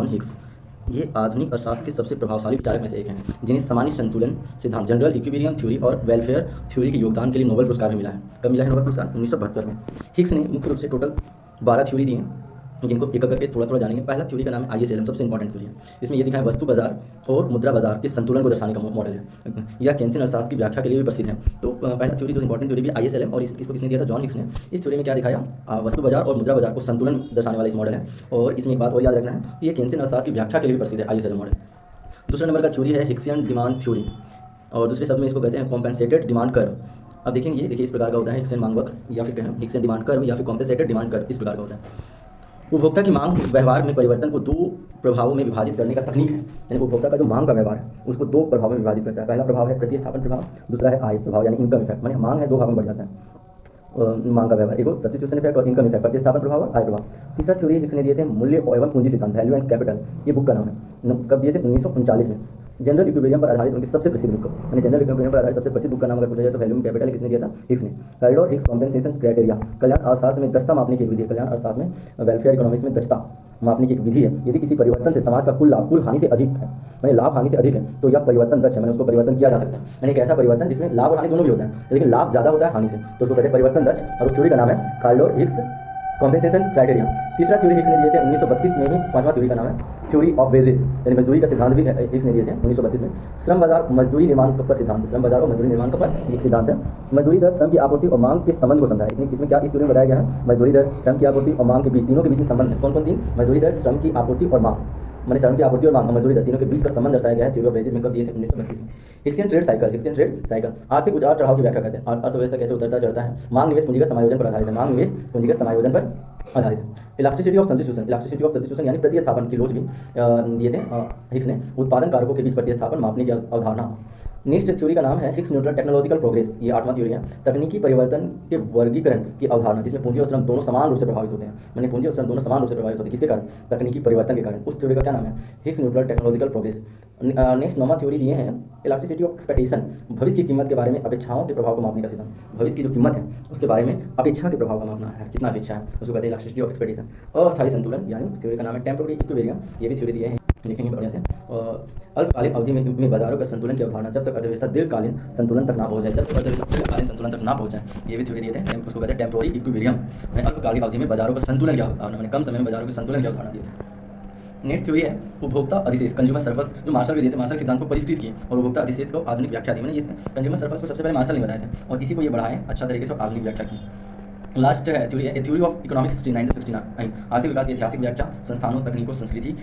John Hicks ये आधुनिक अर्थशास्त्र के सबसे प्रभावशाली विचारक में से एक हैं, जिन्हें सामान्य संतुलन सिद्धांत, जनरल इक्विलिब्रियम थ्योरी और वेलफेयर थ्योरी के योगदान के लिए नोबेल पुरस्कार भी मिला है। कब मिला है नोबेल पुरस्कार? 1972 में। हिक्स ने मुख्य रूप से टोटल 12 थ्योरी दी हैं, जिनको एक करके थोड़ा थोड़ा जानेंगे। पहला थ्योरी का नाम है ISLM, सबसे इंपॉर्टेंट थ्योरी है। इसमें ये दिखा है वस्तु बाजार और मुद्रा बाजार के संतुलन को दर्शाने का मॉडल है। यह केंद्रीय अर्थशास्त्र की व्याख्या के लिए भी प्रसिद्ध है। तो पहला थ्योरी जो इंपॉर्टेंट थ्योरी भी ISLM, और इसको किसने दिया था? जॉन हिक्स ने। इस थ्योरी में क्या दिखाया? वस्तु बाजार और मुद्रा बाजार को संतुलन दर्शाने वाला इस मॉडल है। और इसमें एक बात और याद रखना है कि ये केंद्रीय अर्थशास्त्र की व्याख्या के लिए भी प्रसिद्ध है ISLM मॉडल। दूसरे नंबर का थ्योरी है हिक्सियन डिमांड थ्योरी, और दूसरे शब्द में इसको कहते हैं कॉम्पेंसेटेड डिमांड कर्व। अब देखेंगे ये देखिए इस प्रकार का होता है हिक्सियन मांग वक्र, या फिर कहें हिक्सियन डिमांड कर्व, या फिर कॉम्पेंसेटेड डिमांड कर्व। इस प्रकार का होता है। उपभोक्ता की मांग व्यवहार में परिवर्तन को 2 प्रभावों में विभाजित करने का तकनीक है। यानी उपभोक्ता का जो मांग का व्यवहार है उसको 2 प्रभावों में विभाजित करता है। पहला प्रभाव है प्रतिस्थापन प्रभाव, दूसरा है आय प्रभाव यानी इनकम इफेक्ट। माने मांग है 2 भागों में बढ़ जाता है मांग का व्यवहार, एक सब्स्टिट्यूशन इफेक्ट और इनकम इफेक्ट, प्रतिस्थापन प्रभाव और आय प्रभाव। तीसरा थ्योरी हिक्स ने दिए थे मूल्य एवं पूंजी सिद्धांत, वैल्यू एंड कैपिटल। ये बुक का नाम है, कब दिए थे? 1939 में। जनरल इक्विलिब्रियम पर आधारित उनकी सबसे प्रसिद्ध बुक, यानी जनरल इक्विलिब्रियम पर आधारित सबसे प्रसिद्ध बुक का नाम अगर पूछा जाए तो वैल्यू एंड कैपिटल किसने दिया था? हिक्स ने। कैल्डोर हिक्स कॉम्पेंसेशन क्राइटेरिया, कल्याण अर्थशास्त्र में दक्षता मापने की एक विधि है। कल्याण अर्थशास्त्र में वेलफेयर इकोनॉमिक्स में दक्षता मापने की एक विधि है। यदि किसी परिवर्तन से समाज का कुल लाभ कुल हानि से अधिक है, यानी लाभ हानि से अधिक है, तो यह परिवर्तन दक्ष है, मैंने उसको परिवर्तन किया जा सकता है। यानी एक ऐसा परिवर्तन जिसमें लाभ और हानि दोनों भी होता है, लेकिन लाभ ज़्यादा होता है हानि से, तो उसको कहते हैं परिवर्तन दक्ष। और उस थ्योरी का नाम है कैल्डोर हिक्स कॉम्पेंसेशन क्राइटेरिया। तीसरा थ्योरी हिक्स ने दिए थे 1932 में ही। 5वां थ्योरी का नाम है थ्योरी ऑफ वेजेस, यानी मजदूरी का सिद्धांत भी हिक्स ने दिए थे 1932 में। श्रम बाजार मजदूरी निर्माण पर सिद्धांत, श्रम बाजार और मजदूरी निर्माण पर एक सिद्धांत है। मजदूरी दर, श्रम की आपूर्ति और मांग के संबंध को समझा है। इसमें क्या इस थ्योरी में बताया गया है? मजदूरी दर, श्रम की आपूर्ति और मांग के बीच, तीनों के बीच संबंध है। कौन कौन तीन? मजदूरी दर, श्रम की आपूर्ति और मांग, मैंने श्रम की आपूर्ति और मांग, मजदूरी दर, तीनों के बीच का संबंध दर्शाया गया है थ्योरी ऑफ वेजेस में। कब दिए थे? 1932 में। Hicksian trade cycle, Hicksian trade cycle आर्थिक उतार चढ़ाव की व्याख्या करते हैं। अर्थव्यवस्था कैसे उतरता चढ़ता है। मांग निवेश पूंजीगत समायोजन पर आधारित है, मांग निवेश पूंजीगत समायोजन पर आधारित है। Elasticity of substitution, elasticity of substitution यानी प्रतिस्थापन की लोच भी दिए थे हिक्स ने। उत्पादन कारकों के बीच प्रतिस्थापन मापने की अवधारणा। नेक्स्ट थ्योरी का नाम है हिक्स न्यूट्रल टेक्नोलॉजिकल प्रोग्रेस, ये 8वां थ्योरी है। तकनीकी परिवर्तन के वर्गीकरण की अवधारणा, जिसमें पूंजी और श्रम दोनों समान रूप से प्रभावित होते हैं। मैंने पूंजी और श्रम दोनों समान रूप से प्रभावित होते हैं, किसके कारण? तकनीकी परिवर्तन के कारण। उस थ्योरी का क्या नाम है? Hicks neutral technological progress. Next 9वां थ्योरी दिए हैं इलास्टिसिटी ऑफ एक्सपेक्टेशन, भविष्य की कीमत के बारे में अपेक्षाओं के प्रभाव को मापने का सिद्धांत। भविष्य की जो कीमत है उसके बारे में अपेक्षा के प्रभाव का मापना है, कितना अपेक्षा है, उसको कहते हैं इलास्टिसिटी ऑफ एक्सपेक्टेशन। अस्थायी संतुलन यानी थ्योरी का नाम है टेम्पोररी इक्विलिब्रियम, ये भी थ्योरी दिए हैं, लिखेंगे बढ़िया से। अल्पकालीन अवधि में बाजारों का संतुलन की अवधारणा, जब तक अर्थव्यवस्था दीर्घकालीन संतुलन तक ना पहुंच जाए, जब तक अर्थव्यवस्था दीर्घकालीन संतुलन तक ना पहुंच जाए, ये भी थ्योरी दिए थे। उसको कहते हैं टेम्पोररी इक्विलिब्रियम, अल्पकालीन अवधि में बाजारों का संतुलन की अवधारणा, मैंने कम समय में बाजारों के संतुलन की अवधारणा दिए थे। नेक्स्ट थ्योरी है उपभोक्ता अधिशेष, कंज्यूमर सरप्लस, जो मार्शल भी दिए थे, मार्शल सिद्धांत को परिष्कृत किए और उपभोक्ता अधिशेष को आधुनिक व्याख्या दी। मैंने इसमें कंज्यूमर सरप्लस को सबसे पहले मार्शल ने बताए थे और इसी को ये बढ़ाएं अच्छा तरीके से आधुनिक व्याख्या की। लास्ट है थ्योरी ऑफ इकोनॉमिक्स 1969, आर्थिक विकास की ऐतिहासिक व्याख्या, संस्थानों, तकनीकों, संस्कृति